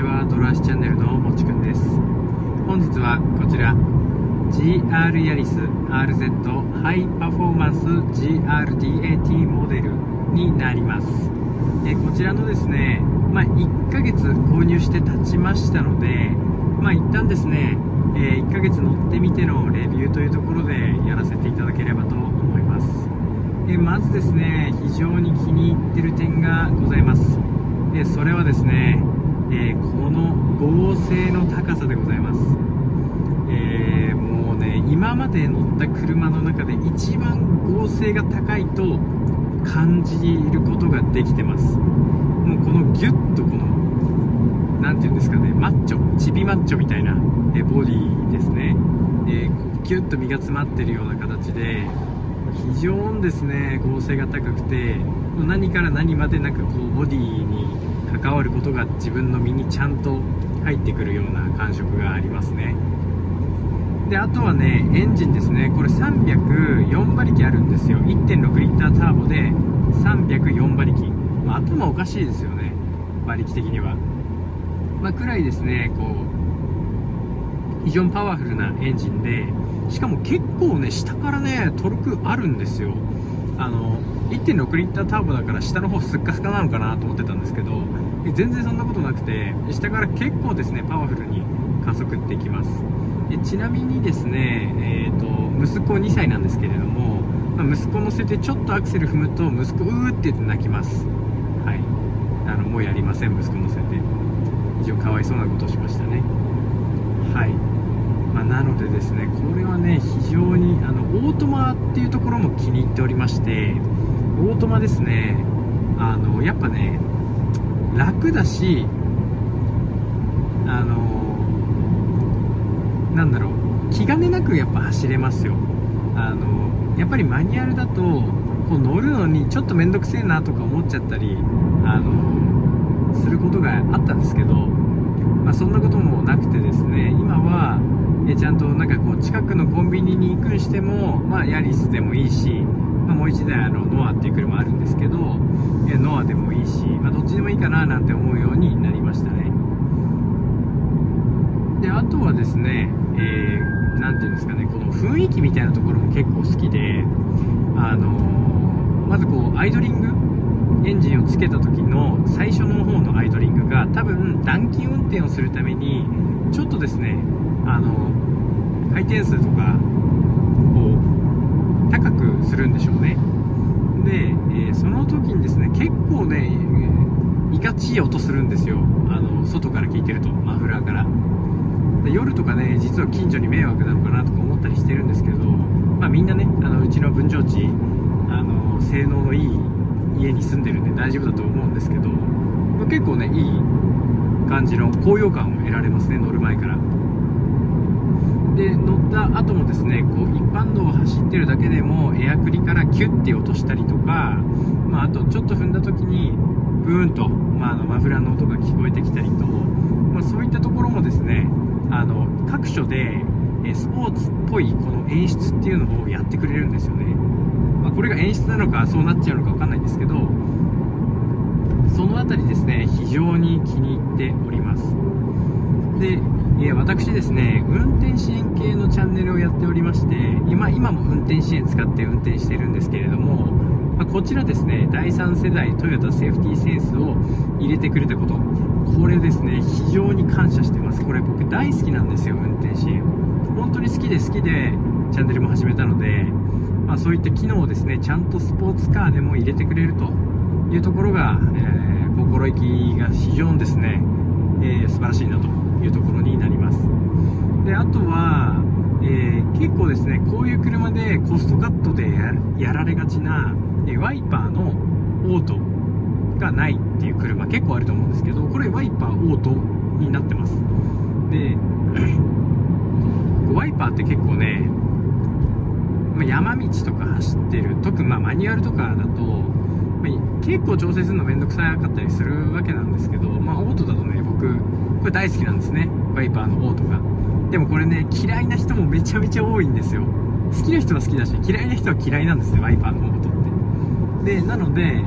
は、ドラーシチャンネルのもちくんです。本日はこちら GR ヤリス RZ ハイパフォーマンス GRDAT モデルになります。こちらのですね、1ヶ月購入して経ちましたので、一旦ですね、1ヶ月乗ってみてのレビューというところでやらせていただければと思います。まずですね、非常に気に入ってる点がございます。それはですね、この剛性の高さでございます。もうね、今まで乗った車の中で一番剛性が高いと感じることができてます。もうこのギュッとこのなんていうんですかね、マッチョ、チビマッチョみたいなボディですね。ギュッと身が詰まってるような形で非常にですね剛性が高くて、何から何までボディに関わることが自分の身にちゃんと入ってくるような感触がありますね。で、あとはね、エンジンですね。これ304馬力あるんですよ。 1.6 リッターターボで304馬力、頭おかしいですよね、馬力的には。くらいですね、非常にパワフルなエンジンで、しかも結構ね、下からねトルクあるんですよ。1.6 リッターターボだから下の方スッカスカなのかなと思ってたんですけど、全然そんなことなくて、下から結構ですねパワフルに加速ってきます。ちなみにですね、息子2歳なんですけれども、息子乗せてちょっとアクセル踏むと息子うーって言って泣きます。はい、もうやりません、息子乗せて。非常にかわいそうなことをしましたね。はい、なのでですね、これはね非常にオートマっていうところも気に入っておりまして、オートマですね、やっぱね楽だし、なんだろう、気兼ねなくやっぱ走れますよ。やっぱりマニュアルだと乗るのにちょっと面倒くせえなとか思っちゃったりすることがあったんですけど、そんなこともなくてですね、今はちゃんと近くのコンビニに行くにしても、ヤリスでもいいし、もう一台ノアっていう車あるんですけど、ノアでもいいし、どっちでもいいかななんて思うようになりましたね。で、あとはですね、なんていうんですかね、この雰囲気みたいなところも結構好きで、まずアイドリング、エンジンをつけた時の最初の方のアイドリングが多分暖気運転をするためにちょっとですね、回転数とかを高くするんでしょうね。で、その時にですね、結構ねいかちい音するんですよ。外から聞いてると、マフラーから。で、夜とかね、実は近所に迷惑なのかなとか思ったりしてるんですけど、みんなね、うちの分譲地性能のいい家に住んでるんで大丈夫だと思うんですけど、結構ねいい感じの高揚感を得られますね、乗る前から。で、乗った後もですね、一般道を走ってるだけでもエアクリからキュッて落としたりとか、あとちょっと踏んだ時にブーンと、マフラーの音が聞こえてきたりと、そういったところもですね、各所でスポーツっぽいこの演出っていうのをやってくれるんですよね。これが演出なのかそうなっちゃうのか分かんないんですけど、そのあたりですね非常に気に入っております。で、私ですね、運転支援系のチャンネルをやっておりまして、今も運転支援使って運転してるんですけれども、こちらですね、第3世代トヨタセーフティーセンスを入れてくれたこと、これですね非常に感謝してます。これ僕大好きなんですよ、運転支援。本当に好きでチャンネルも始めたので、そういった機能をですねちゃんとスポーツカーでも入れてくれるというところが、心意気が非常にですね、素晴らしいなというところになります。で、あとは、結構ですねこういう車でコストカットでやられがちな、ワイパーのオートがないっていう車結構あると思うんですけど、これワイパーオートになってます。でワイパーって結構ね、山道とか走ってる、特にマニュアルとかだと、結構調整するのめんどくさかったりするわけなんですけど、オートだとね、僕これ大好きなんですね、ワイパーのオートが。でもこれね嫌いな人もめちゃめちゃ多いんですよ。好きな人は好きだし嫌いな人は嫌いなんですよ、ワイパーのオートって。で、なので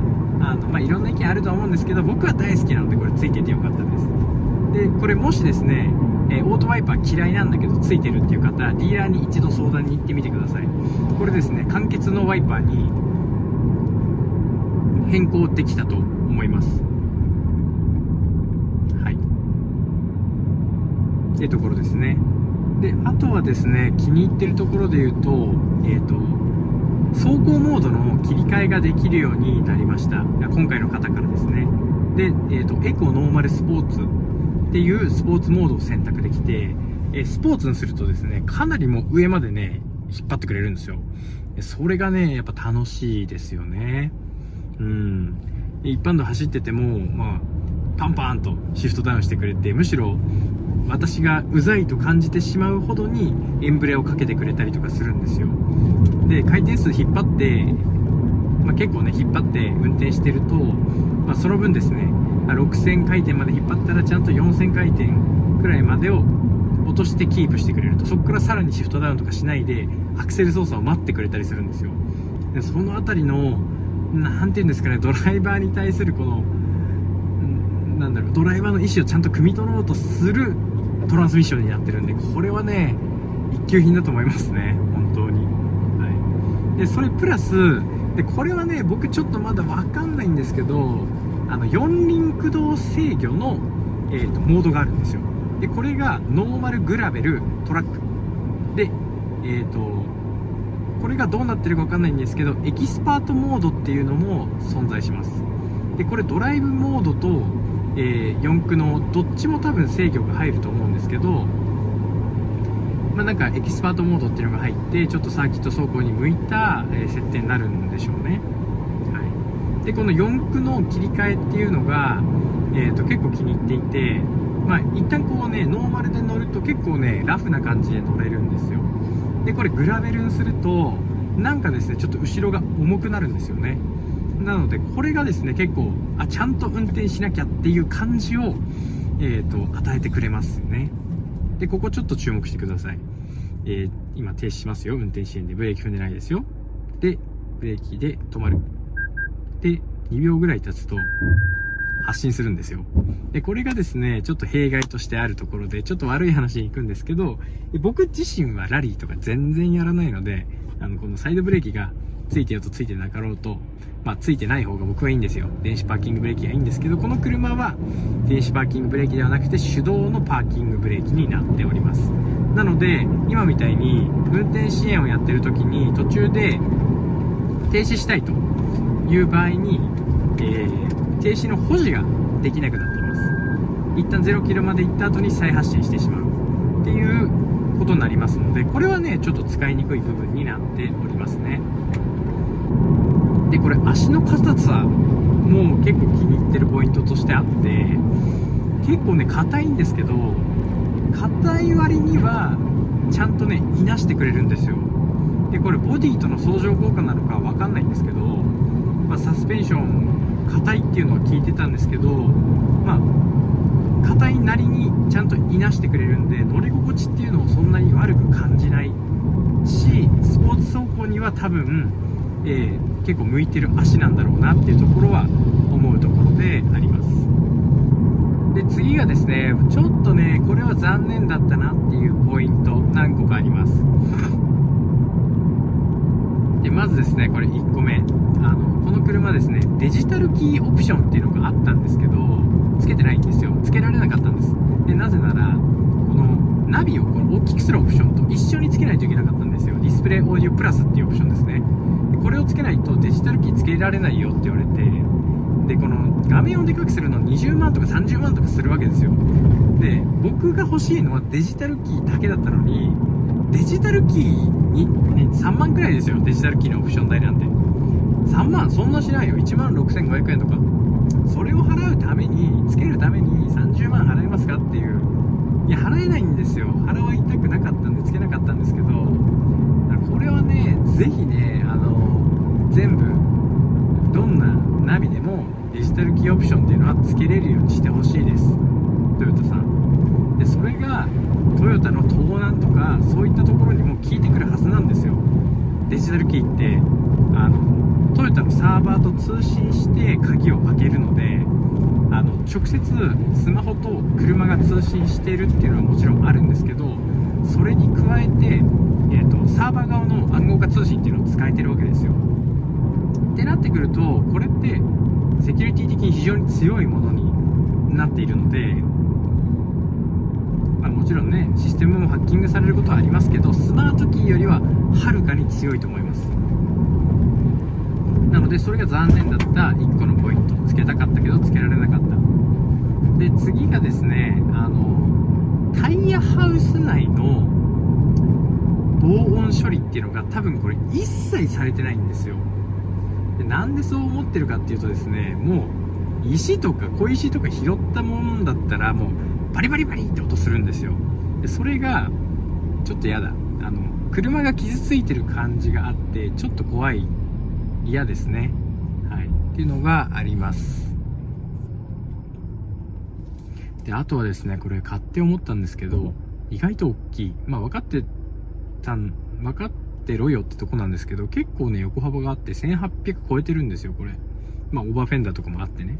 いろんな意見あるとは思うんですけど、僕は大好きなのでこれついててよかったです。でこれもしですね、オートワイパー嫌いなんだけどついてるっていう方、ディーラーに一度相談に行ってみてください。これですね、間欠のワイパーに変更できたと思います。はいっていうところですね。であとはですね、気に入ってるところで言うと、走行モードの切り替えができるようになりました。今回の方からですね。で、エコノーマルスポーツっていうスポーツモードを選択できて、スポーツにするとですね、かなりもう上までね、引っ張ってくれるんですよ。それがね、やっぱ楽しいですよね。一般道走ってても、パンパンとシフトダウンしてくれて、むしろ私がうざいと感じてしまうほどにエンブレをかけてくれたりとかするんですよ。で、回転数引っ張って、結構ね、引っ張って運転してると、その分ですね、6000回転まで引っ張ったらちゃんと4000回転くらいまでを落としてキープしてくれると、そこからさらにシフトダウンとかしないでアクセル操作を待ってくれたりするんですよ。でそのあたりのなんていうんですかね、ドライバーに対するこのドライバーの意思をちゃんと汲み取ろうとするトランスミッションになってるんで、これはね一級品だと思いますね、本当に。でそれプラスで、これはね僕ちょっとまだ分かんないんですけど、四輪駆動制御の、モードがあるんですよ。でこれがノーマルグラベルトラックで、これがどうなってるか分かんないんですけど、エキスパートモードっていうのも存在します。でこれドライブモードと、四駆のどっちも多分制御が入ると思うんですけど、なんかエキスパートモードっていうのが入って、ちょっとサーキット走行に向いた、設定になるんでしょうね。でこの四駆の切り替えっていうのが、結構気に入っていて、一旦こうねノーマルで乗ると結構ねラフな感じで乗れるんですよ。でこれグラベルにするとなんかですねちょっと後ろが重くなるんですよね。なのでこれがですね結構ちゃんと運転しなきゃっていう感じを、与えてくれますよね。でここちょっと注目してください。今停止しますよ。運転支援でブレーキ踏んでないですよ。でブレーキで止まる。で2秒ぐらい経つと発進するんですよ。でこれがですねちょっと弊害としてあるところで、ちょっと悪い話に行くんですけど、僕自身はラリーとか全然やらないので、このサイドブレーキがついてようとついてなかろうと、ついてない方が僕はいいんですよ。電子パーキングブレーキがいいんですけど、この車は電子パーキングブレーキではなくて手動のパーキングブレーキになっております。なので今みたいに運転支援をやってる時に途中で停止したいという場合に、停止の保持ができなくなっています。一旦0キロまで行った後に再発進してしまうっていうことになりますので、これはねちょっと使いにくい部分になっておりますね。でこれ足の硬さも結構気に入ってるポイントとしてあって、結構ね硬いんですけど、硬い割にはちゃんとねいなしてくれるんですよ。でこれボディとの相乗効果なのかわかんないんですけど、サスペンション硬いっていうのは聞いてたんですけど、硬いなりにちゃんといなしてくれるんで、乗り心地っていうのをそんなに悪く感じないし、スポーツ走行には多分、結構向いてる足なんだろうなっていうところは思うところであります。で次がですね、ちょっとねこれは残念だったなっていうポイント何個かあります。でまずですね、これ1個目、この車ですねデジタルキーオプションっていうのがあったんですけど、つけてないんですよ。つけられなかったんです。でなぜならこのナビをこの大きくするオプションと一緒につけないといけなかったんですよ。ディスプレイオーディオプラスっていうオプションですね。でこれをつけないとデジタルキーつけられないよって言われて、でこの画面をでかくするの20万とか30万とかするわけですよ。で僕が欲しいのはデジタルキーだけだったのに、デジタルキーに、3万くらいですよ。デジタルキーのオプション代なんて3万そんなしないよ。16,500円とか。それを払うために、つけるために30万払えますかっていう。いや払えないんですよ。払わいたくなかったんでつけなかったんですけど、これはねぜひね全部どんなナビでもデジタルキーオプションっていうのはつけれるようにしてほしいです、トヨタさんで。それがトヨタの盗難とかそういったところにも効いてくるはずなんですよ。デジタルキーってトヨタのサーバーと通信して鍵を開けるので、直接スマホと車が通信しているっていうのはもちろんあるんですけど、それに加えて、サーバー側の暗号化通信っていうのを使えてるわけですよ。ってなってくると、これってセキュリティ的に非常に強いものになっているので、もちろんね、システムもハッキングされることはありますけど、スマートキーよりははるかに強いと思います。なのでそれが残念だった1個のポイント、つけたかったけどつけられなかった。で、次がですね、タイヤハウス内の防音処理っていうのが多分これ一切されてないんですよ。で、なんでそう思ってるかっていうとですね、もう石とか小石とか拾ったもんだったらもうバリバリバリって音するんですよ。で、それがちょっと嫌だ。車が傷ついてる感じがあってちょっと怖い、嫌ですね。はい、っていうのがあります。で、あとはですね、これ買って思ったんですけど、意外と大きい。分かってろよってとこなんですけど、結構ね、横幅があって1800超えてるんですよ、これ。オーバーフェンダーとかもあってね。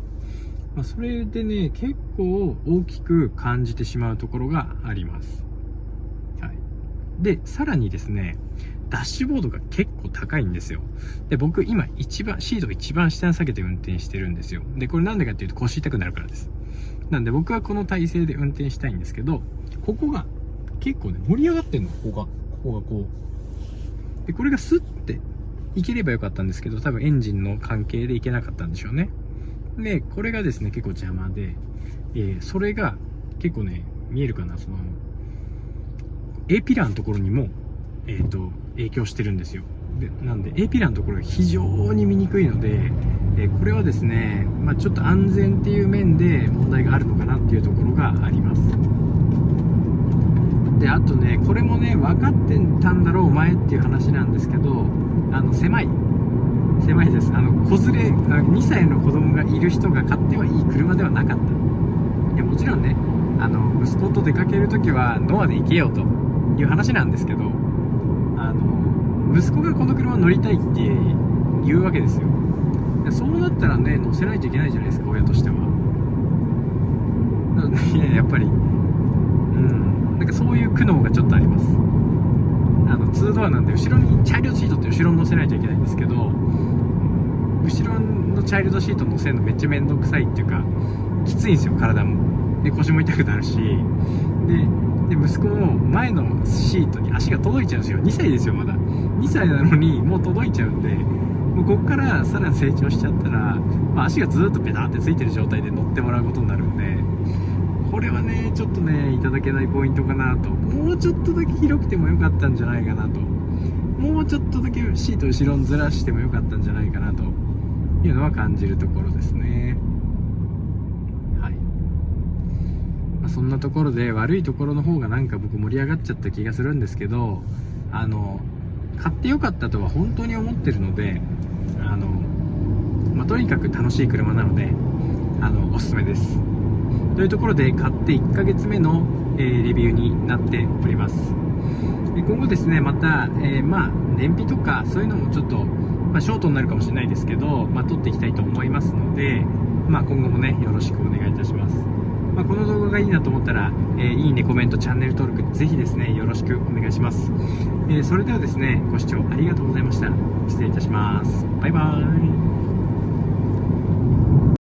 それでね、結構大きく感じてしまうところがあります。はい。で、さらにですね、ダッシュボードが結構高いんですよ。で、僕今シートを一番下に下げて運転してるんですよ。で、これなんでかっていうと腰痛くなるからです。なんで僕はこの体勢で運転したいんですけど、ここが結構ね、盛り上がってんの。ここがこう。で、これがスッていければよかったんですけど、多分エンジンの関係でいけなかったんでしょうね。で、これがですね、結構邪魔で、それが結構ね、見えるかな、A ピラーのところにも、影響してるんですよ。で、なんで A ピラーのところが非常に見にくいので、これはですね、ちょっと安全っていう面で問題があるのかなっていうところがあります。で、あとね、これもね、分かってたんだろうお前っていう話なんですけど、狭いです。子連れ、2歳の子供がいる人が買ってはいい車ではなかった。いや、もちろんね、息子と出かけるときはノアで行けよという話なんですけど、息子がこの車乗りたいって言うわけですよ。で、そうなったらね、乗せないといけないじゃないですか、親としては。なので、やっぱり、なんかそういう苦悩がちょっとあります。2ドアなんで、後ろにチャイルドシートって後ろに乗せないといけないんですけど、後ろのチャイルドシート乗せるのめっちゃ面倒くさいっていうか、きついんですよ、体も。で、腰も痛くなるし、で、息子も前のシートに足が届いちゃうんですよ。2歳ですよ、まだ。2歳なのにもう届いちゃうんで、もうこっからさらに成長しちゃったら、足がずーっとペタってついてる状態で乗ってもらうことになるんで、これはね、ちょっとね、いただけないポイントかなと。もうちょっとだけ広くてもよかったんじゃないかなと。もうちょっとだけシート後ろにずらしてもよかったんじゃないかなというのは感じるところですね。はい。そんなところで悪いところの方がなんか僕盛り上がっちゃった気がするんですけど、買ってよかったとは本当に思ってるので、とにかく楽しい車なので、おすすめです。というところで買って1ヶ月目の、レビューになっております。で、今後ですね、また、燃費とかそういうのもちょっと、ショートになるかもしれないですけど、撮っていきたいと思いますので、今後もね、よろしくお願いいたします。この動画がいいなと思ったら、いいね、コメント、チャンネル登録、ぜひですね、よろしくお願いします。それではですね、ご視聴ありがとうございました。失礼いたします。バイバーイ。